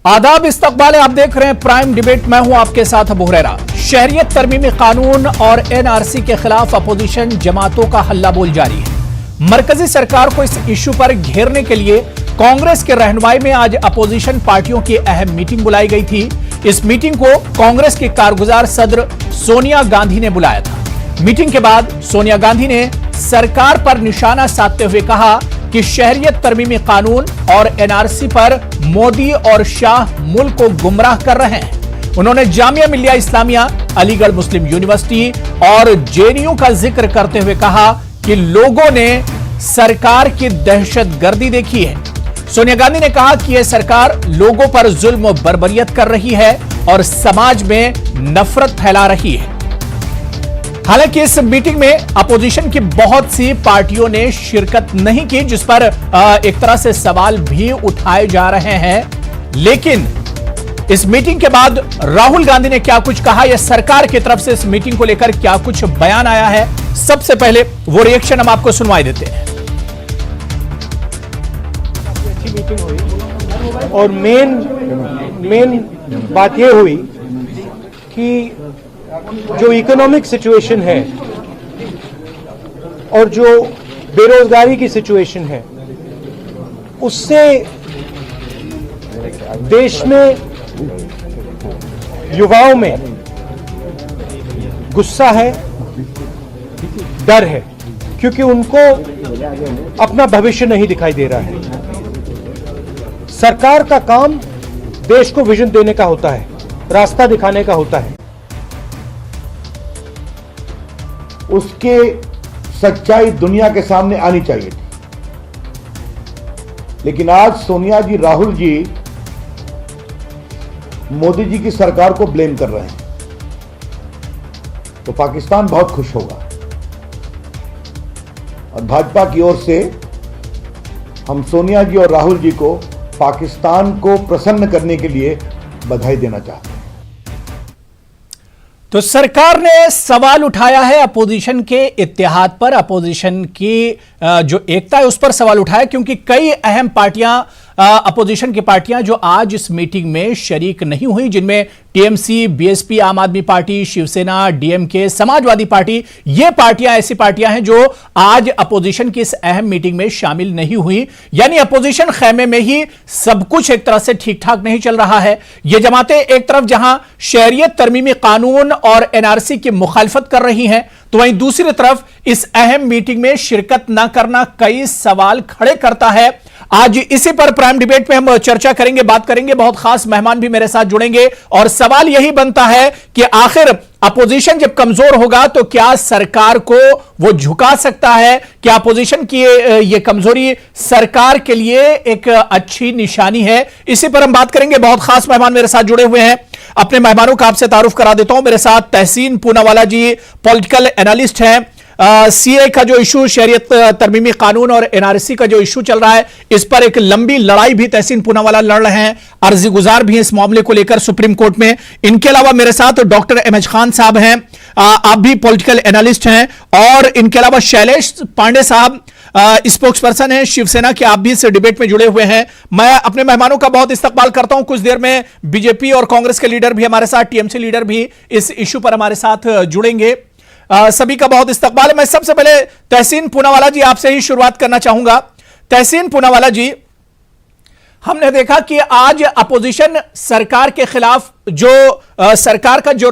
आदाब, इस्तकबाल, आप देख रहे हैं प्राइम डिबेट। मैं हूं आपके साथ अबू हुरैरा। शहरियत तरमीमी कानून और एनआरसी के खिलाफ अपोजिशन जमातों का हल्ला बोल जारी है। मरकजी सरकार को इस इशू पर घेरने के लिए कांग्रेस के रहनुमाई में आज अपोजिशन पार्टियों की अहम मीटिंग बुलाई गई थी। इस मीटिंग को कांग्रेस की कारगुजार सदर सोनिया गांधी ने बुलाया था। मीटिंग के बाद सोनिया गांधी ने सरकार पर निशाना साधते हुए कहा कि शहरियत तरमीमी कानून और एनआरसी पर मोदी और शाह मुल्क को गुमराह कर रहे हैं। उन्होंने जामिया मिल्लिया इस्लामिया, अलीगढ़ मुस्लिम यूनिवर्सिटी और जेएनयू का जिक्र करते हुए कहा कि लोगों ने सरकार की दहशतगर्दी देखी है। सोनिया गांधी ने कहा कि यह सरकार लोगों पर जुल्म और बर्बरियत कर रही है और समाज में नफरत फैला रही है। हालांकि इस मीटिंग में अपोजिशन की बहुत सी पार्टियों ने शिरकत नहीं की, जिस पर एक तरह से सवाल भी उठाए जा रहे हैं। लेकिन इस मीटिंग के बाद राहुल गांधी ने क्या कुछ कहा, यह सरकार की तरफ से इस मीटिंग को लेकर क्या कुछ बयान आया है, सबसे पहले वो रिएक्शन हम आपको सुनवाई देते हैं। अच्छी मीटिंग हुई और मेन बात यह हुई कि जो इकोनॉमिक सिचुएशन है और जो बेरोजगारी की सिचुएशन है, उससे देश में युवाओं में गुस्सा है, डर है, क्योंकि उनको अपना भविष्य नहीं दिखाई दे रहा है। सरकार का काम देश को विजन देने का होता है, रास्ता दिखाने का होता है। उसके सच्चाई दुनिया के सामने आनी चाहिए थी, लेकिन आज सोनिया जी, राहुल जी मोदी जी की सरकार को ब्लेम कर रहे हैं, तो पाकिस्तान बहुत खुश होगा। और भाजपा की ओर से हम सोनिया जी और राहुल जी को पाकिस्तान को प्रसन्न करने के लिए बधाई देना चाहते हैं। तो सरकार ने सवाल उठाया है अपोजिशन के इत्तेहाद पर, अपोजिशन की जो एकता है उस पर सवाल उठाया, क्योंकि कई अहम पार्टियां, अपोजिशन की पार्टियां जो आज इस मीटिंग में शरीक नहीं हुई, जिनमें TMC, BSP, Aam Aadmi party, Shiv Sena, DMK, Samajwadi party, ये पार्टियां ऐसी पार्टियां हैं जो आज अपोजिशन की इस अहम मीटिंग में शामिल नहीं हुई। यानी अपोजिशन खेमे में ही सब कुछ एक तरह से ठीक ठाक नहीं चल रहा है। ये जमातें एक तरफ जहां शहरियत तरमीमी कानून और एनआरसी की मुखालफत कर रही हैं, तो वहीं दूसरी तरफ इस अहम मीटिंग में शिरकत न करना कई सवाल खड़े करता है। आज इसी पर प्राइम डिबेट में हम चर्चा करेंगे, बात करेंगे। बहुत खास मेहमान भी मेरे साथ जुड़ेंगे और सवाल यही बनता है कि आखिर अपोजिशन जब कमजोर होगा तो क्या सरकार को वो झुका सकता है? क्या अपोजिशन की ये कमजोरी सरकार के लिए एक अच्छी निशानी है? इसी पर हम बात करेंगे। बहुत खास मेहमान मेरे साथ जुड़े हुए हैं। अपने मेहमानों का आपसे तारुफ करा देता हूं। मेरे साथ तहसीन पूनावाला जी पॉलिटिकल एनालिस्ट हैं। सीए का जो इशू, शहरियत तरमीमी कानून और एनआरसी का जो इशू चल रहा है, इस पर एक लंबी लड़ाई भी तहसीन पूनावाला लड़ रहे हैं, अर्जी गुजार भी हैं इस मामले को लेकर सुप्रीम कोर्ट में। इनके अलावा मेरे साथ डॉक्टर एमएच खान साहब हैं, आप भी पॉलिटिकल एनालिस्ट हैं, और इनके अलावा शैलेश पांडे साहब स्पोक्स पर्सन है शिवसेना के, आप भी इस डिबेट में जुड़े हुए हैं। मैं अपने मेहमानों का बहुत इस्तकबाल करता हूं। कुछ देर में बीजेपी और कांग्रेस के लीडर भी हमारे साथ, टीएमसी लीडर भी इस इशू पर हमारे साथ जुड़ेंगे। सभी का बहुत इस्तकबाल है। मैं सबसे पहले तहसीन पूनावाला जी आपसे ही शुरुआत करना चाहूंगा। तहसीन पूनावाला जी, हमने देखा कि आज अपोजिशन सरकार के खिलाफ जो सरकार का जो